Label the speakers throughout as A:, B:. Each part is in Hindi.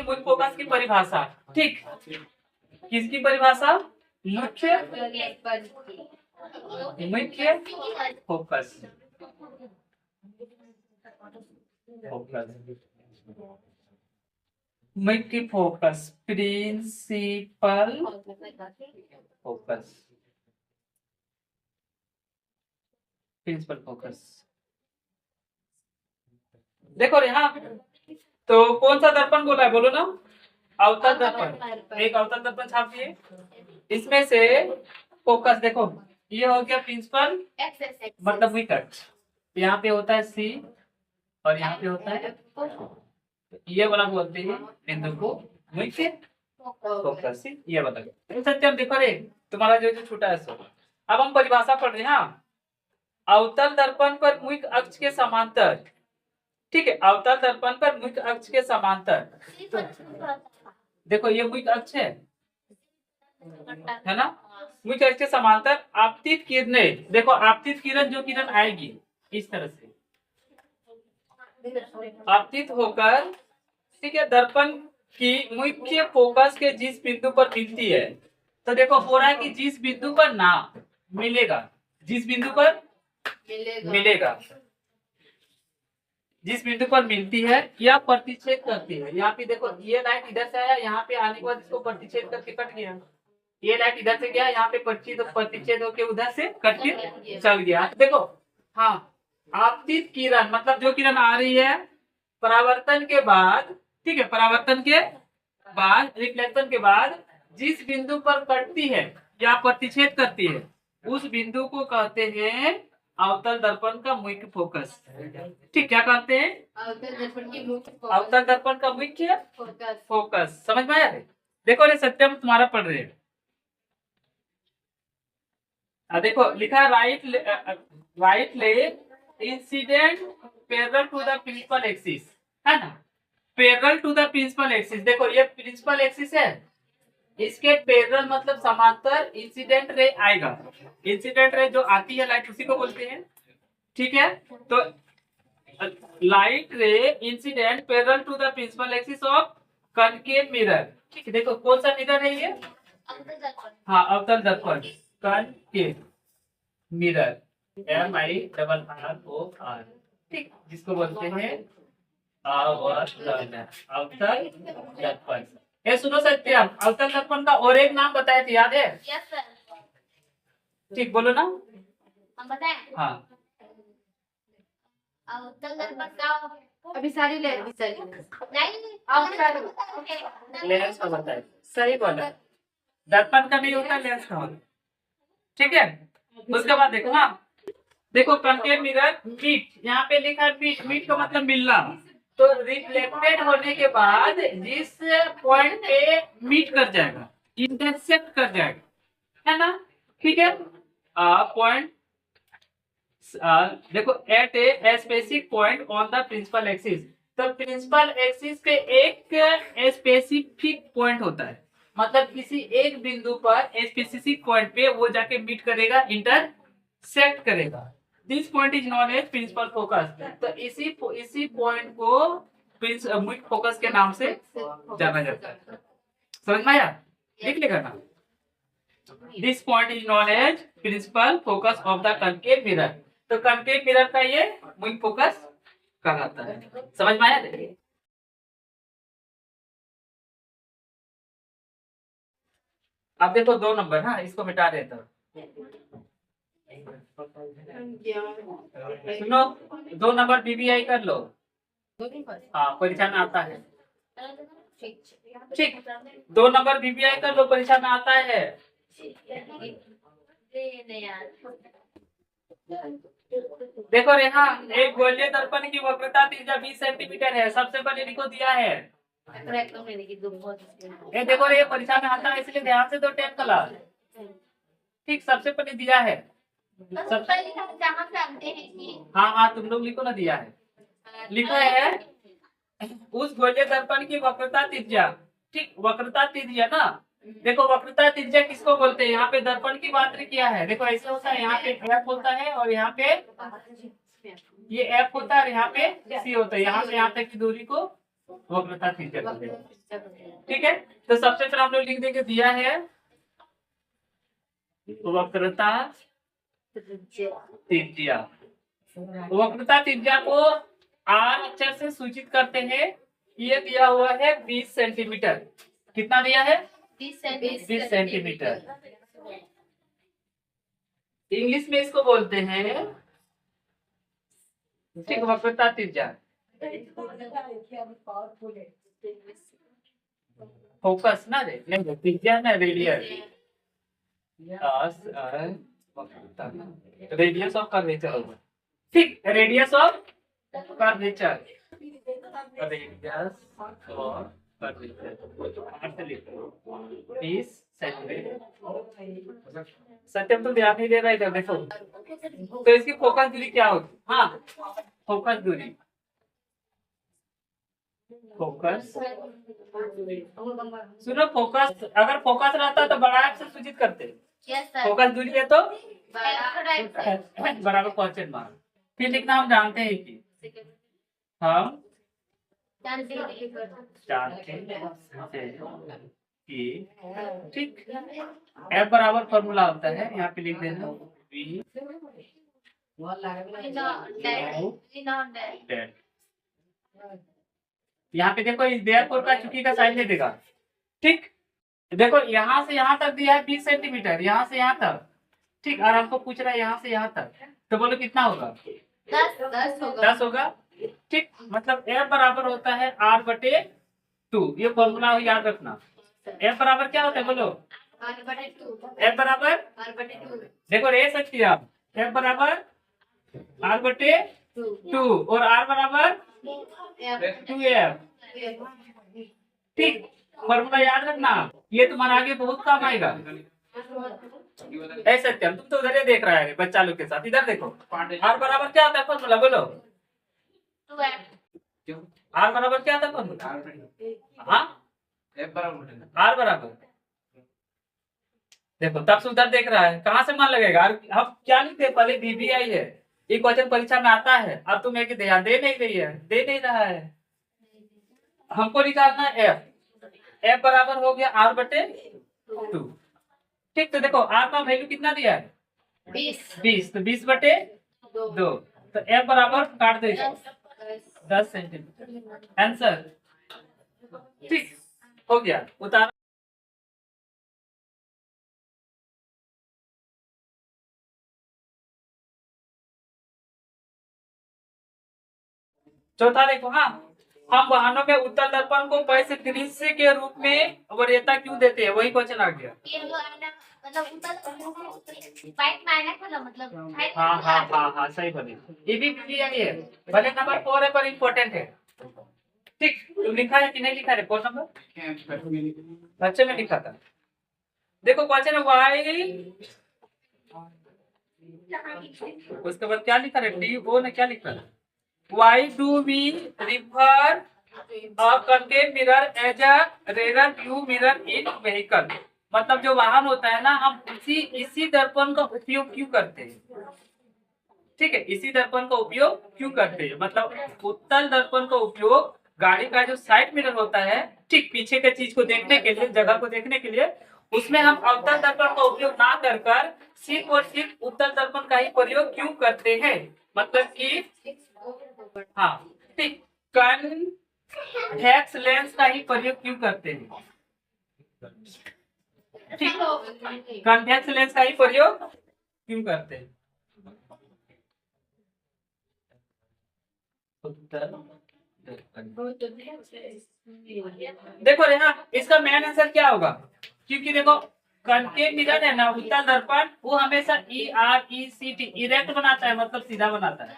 A: मुख्य फोकस की परिभाषा। ठीक, किसकी परिभाषा? मुख्य फोकस। मुख्य focus, principal focus, principal focus. देखो यहाँ तो कौन सा दर्पण बोला है, बोलो ना? अवतल दर्पण। एक अवतल दर्पण छाप दिए, इसमें से फोकस देखो, ये हो गया प्रिंसिपल मतलब मुख्य अक्ष। यहाँ पे होता है सी और यहाँ पे होता है, ये वाला बोलते हैं बिंदु को मुख्य फोकस। ये वाला सत्यम देखो रे, तुम्हारा जो छूटा है सो। अब हम परिभाषा पढ़ रहे हैं। हाँ, अवतल दर्पण पर मुख्य अक्ष के समांतर। ठीक है, अवतल दर्पण पर मुख्य अक्ष के समांतर। तो देखो ये मुख्य अक्ष है ना? मुख्य अक्ष के समांतर आपतित किरणें, देखो आपतित किरण, जो किरण आएगी इस तरह से आपतित होकर, ठीक है, दर्पण की मुख्य फोकस के जिस बिंदु पर मिलती है। तो देखो हो रहा है कि जिस बिंदु पर ना मिलेगा, जिस बिंदु पर मिलेगा, जिस बिंदु पर मिलती है या प्रतिच्छेद करती है। यहाँ पे देखो ये लाइट इधर से आया, यहाँ पे आने के बाद इसको प्रतिच्छेद करके कट गया। ये लाइट इधर से गया, यहाँ पे प्रतिच्छेद होकर उधर से कट के चल गया। देखो हाँ, आपतित किरण मतलब जो किरण आ रही है परावर्तन के बाद, ठीक है, परावर्तन के बाद, रिफ्लेक्शन के बाद जिस बिंदु पर कटती है या प्रतिच्छेद करती है, उस बिंदु को कहते हैं अवतल दर्पण का मुख्य फोकस। ठीक, क्या कहते हैं? अवतल दर्पण का मुख्य फोकस। समझ में आया? देखो ये सत्यम तुम्हारा पढ़ रहे हैं। देखो लिखा राइट ले incident parallel to the principal axis, है ना? Parallel to the principal axis. देखो ये प्रिंसिपल एक्सिस है, इसके पैरेलल मतलब समांतर इंसिडेंट रे आएगा। इंसिडेंट रे जो आती है लाइट, उसी को बोलते हैं। ठीक है, तो light ray incident parallel to the principal axis of concave mirror. ठीक है, देखो कौन सा मिरर है ये? हाँ, अवतल दर्पण कनकेव मिरर, MIRROR। ठीक, जिसको बोलते हैं अवतल दर्पण। ये सुनो सत्यम, अवतल दर्पण का और एक नाम बताए थे, याद है? Yes sir. ठीक, बोलो ना। हम बताएं? हाँ, अवतल दर्पण का अभी सारी लेंस का बताए। सही बोला, दर्पण का नहीं होता, लेंस का होता। ठीक है, उसके बाद देखो, हाँ देखो कनकेव मिरर मीट, यहाँ पे लिखा है मीट। मीट का मतलब मिलना। तो रिफ्लेक्टेड होने के बाद जिस पॉइंट पे मीट कर जाएगा, इंटरसेक्ट कर जाएगा, है ना? ठीक है, पॉइंट देखो at a specific point on the principal axis. तो प्रिंसिपल एक्सिस पे एक स्पेसिफिक पॉइंट होता है, मतलब किसी एक बिंदु पर स्पेसिफिक पॉइंट पे वो जाके मीट करेगा, इंटरसेक्ट करेगा। This point is known as principal focus. तो इसी पॉइंट को मुख्य फोकस के नाम से जाना जाता है। समझ में आया? लिख लेगा ना। This point is known as principal focus of the concave mirror. तो कनकेव मिरर का ये मुख्य फोकस कहलाता है। समझ में आया? देखिए अब देखो 2 नंबर, हाँ इसको मिटा देता हूँ। सुनो 2 नंबर BBI कर लो। हाँ, परीक्षा में आता है। ठीक, 2 नंबर BBI कर लो, परीक्षा में आता है। देखो रेखा, एक गोलीय दर्पण की वक्रता 20 सेंटीमीटर है। सबसे पहले लिखो दिया है। ये देखो ये परीक्षा में आता है, इसलिए ध्यान से दो 10 क्लास। ठीक, सबसे पहले दिया है। हाँ हाँ, तुम लोग लिखो ना, दिया है। लिखा है उस गोलीय दर्पण की वक्रता त्रिज्या। ठीक, वक्रता त्रिज्या ना। देखो वक्रता त्रिज्या किसको बोलते हैं? यहाँ पे दर्पण की मात्रा क्या है? देखो ऐसे होता है, यहाँ पे F होता है और यहाँ पे ये F होता है और यहाँ पे C होता है। यहाँ से यहाँ तक की दूरी को वक्रता त्रिज्या कहते हैं। ठीक है, तो सबसे पहले हम लोग लिख देंगे, दिया है वक्रता त्रिज्या। वक्रता त्रिज्या को आर अक्षर से सूचित करते हैं। ये दिया हुआ है 20 सेंटीमीटर। कितना दिया है? 20 सेंटीमीटर। इंग्लिश में इसको बोलते हैं, ठीक, वक्रता त्रिज्या। फोकस ना रे, त्रिज्या ना, रेडियस। रेडियस ऑफ कर्वेचर होगा। ठीक, radius of curvature. Radius of curvature 20 centimetre. Satyam तो ध्यान नहीं दे रहा इधर देखो। तो इसकी फोकस दूरी क्या होगी? हाँ, फोकस दूरी, फोकस, सुनो, फोकस अगर फोकस रहता तो बड़ा से सूचित करते। फोकस दूरी है तो बराबर क्वेश्चन मार्क। फिर लिखना हम जानते हैं कि हम जानते हैं कि, ठीक, F बराबर फॉर्मूला होता है, यहाँ पे लिख देना V यहाँ पे देखो इस देयरफॉर का चुकी का साइन दे देगा। ठीक, देखो यहाँ से यहाँ तक दिया है 20 सेंटीमीटर, यहाँ से यहाँ तक। ठीक, और हमको पूछ रहा है यहाँ से यहाँ तक, तो बोलो कितना होगा? 10 होगा। ठीक, मतलब F बराबर होता है R/2। ये फॉर्मूला याद रखना। F बराबर क्या होता है बोलो? F बराबर R/2। देखो रे सकती है आप, F बराबर R/2 और R बराबर 2F। ठीक, फॉर्मूला याद रखना, ये तुम्हारा आगे बहुत काम आएगा। ऐसे तुम तो उधर ही देख रहा है बच्चा लोग के साथ, इधर देखो। R बराबर क्या होता है फॉर्मूला बोलो? R बराबर क्या होता है फॉर्मूला? हाँ, R बराबर, देखो तब से उधर देख रहा है, कहाँ से मन लगेगा? हम क्या लिखते हैं पहले? BBI है, ये क्वेश्चन परीक्षा में आता है। अब तुम एक ध्यान दे नहीं रही है, दे नहीं रहा है। हमको निकालना F बराबर हो गया R/2। ठीक, तो देखो R का वैल्यू कितना दिया है? 20। तो 20/2, तो F बराबर काट देगा 10 सेंटीमीटर। आंसर ठीक हो गया। उतार चौथा देखो, हाँ, हम वाहनों में उत्तल दर्पण को पैसे दृश्य के रूप में वरीयता क्यों देते हैं? वही क्वेश्चन आ गया। हाँ, सही बोले। ये भी है, भले नंबर 4 है पर इम्पोर्टेंट है। ठीक, तो लिखा है कि नहीं लिखा है? 4 नंबर बच्चे में लिखा था। देखो क्वेश्चन है वाई, उसके बाद क्या लिखा है? DO ने क्या लिखा है? Why do we refer a concave mirror as a rear view mirror in vehicle? मतलब जो वाहन होता है ना, हम इसी दर्पण का उपयोग क्यों करते हैं? ठीक है, इसी दर्पण का उपयोग क्यों करते हैं? मतलब उत्तल दर्पण का उपयोग गाड़ी का जो साइड मिरर होता है, ठीक, पीछे के चीज को देखने के लिए, जगह को देखने के लिए, उसमें हम अवतल दर्पण का उपयोग ना कर सिर्फ और सिर्फ उत्तल दर्पण का ही प्रयोग क्यों करते हैं? मतलब कि हाँ, ठीक, कॉन्वेक्स लेंस का ही प्रयोग क्यों करते हैं? ठीक, कॉन्वेक्स लेंस का ही प्रयोग क्यों करते हैं? देखो रेहा, इसका मेन आंसर क्या होगा? क्योंकि देखो कॉन्केव मिरर है ना, उत्तल दर्पण, वो हमेशा ERECT इरेक्ट बनाता है, मतलब सीधा बनाता है।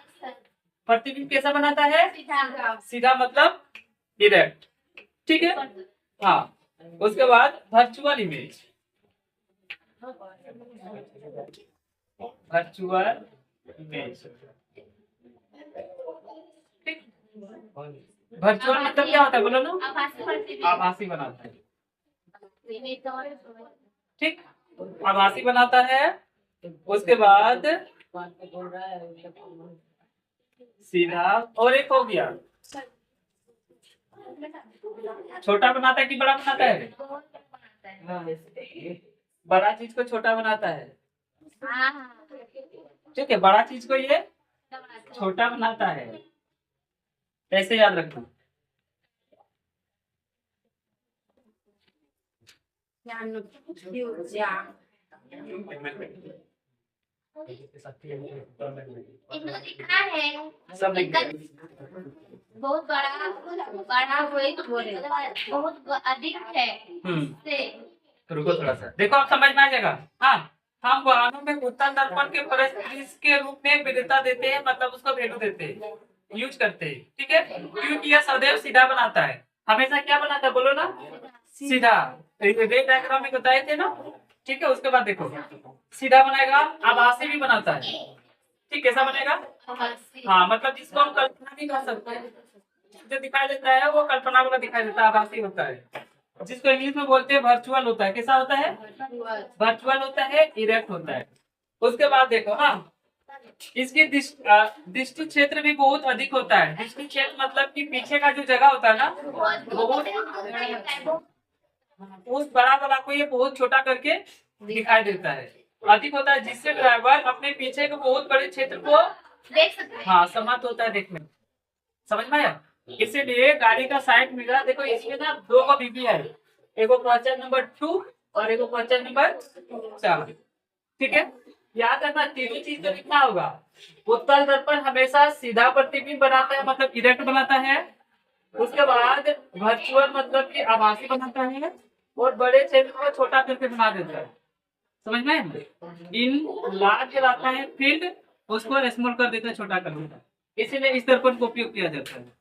A: प्रतिबिंब कैसा बनाता है? सीधा मतलब इरेक्ट। ठीक है, हाँ। उसके बाद वर्चुअल इमेज, वर्चुअल इमेज, ठीक, वर्चुअल मतलब क्या होता है बोलो ना? आभासी बनाता है। ठीक, आभासी बनाता है। उसके बाद सीधा, और एक हो गया छोटा बनाता है कि बड़ा बनाता है? बड़ा चीज को छोटा बनाता है, ठीक है, बड़ा चीज को ये छोटा बनाता है, ऐसे याद रखो।
B: लिखा है
A: सब लिख दिया।
B: बहुत बड़ा बड़ा बहुत अधिक है से
A: तो रुको थोड़ा सा, देखो आप समझ में आ जाएगा। हाँ, हम वाहनों में उत्तल दर्पण के परिस्थिति के रूप में विधता देते हैं, मतलब उसको वैल्यू देते हैं, यूज करते हैं, ठीक है, क्योंकि यह सदैव सीधा बनाता है, हमेशा क्या बनाता है बोलो ना, सीधा। रे डायग्राम में बताए थे ना, ठीक है। उसके बाद देखो सीधा बनाएगा, आभासी भी बनाता है, ठीक, कैसा बनेगा? हाँ, मतलब जिसको हम कल्पना भी कर सकते हैं, जो दिखाई देता है वो कल्पना वाला दिखाई देता है, आभासी होता है, जिसको इंग्लिश में बोलते हैं वर्चुअल होता है। कैसा होता है? वर्चुअल होता है, इरेक्ट होता है। उसके बाद देखो, हाँ, इसकी दृष्टि क्षेत्र भी बहुत अधिक होता है। दृष्टि क्षेत्र मतलब कि पीछे का जो जगह होता है ना, बहुत बड़ा वाला को ये बहुत छोटा करके दिखाई देता है, अधिक होता है, जिससे ड्राइवर अपने पीछे के बहुत बड़े क्षेत्र को
B: देख सकते हैं।
A: हाँ समर्थ होता है देखने में। समझ में आया? इसीलिए गाड़ी का साइड मिरर देखो, इसमें ना दो का बीबी है, एक क्वेश्चन नंबर 2 और एक क्वेश्चन नंबर 4, ठीक है। याद रखना, तीनों चीज तो लिखना होगा। उत्तल दर्पण हमेशा सीधा प्रतिबिंब बनाता है, मतलब इरेक्ट बनाता है। उसके बाद वर्चुअल मतलब कि आभासी बनाता है, और बड़े क्षेत्र को छोटा करके बना देता है। समझ में? इन लार्ज कहलाता है फील्ड, उसको स्मॉल कर देता है, छोटा कर देता है, इसीलिए इस दर्पण को उपयोग किया जाता है।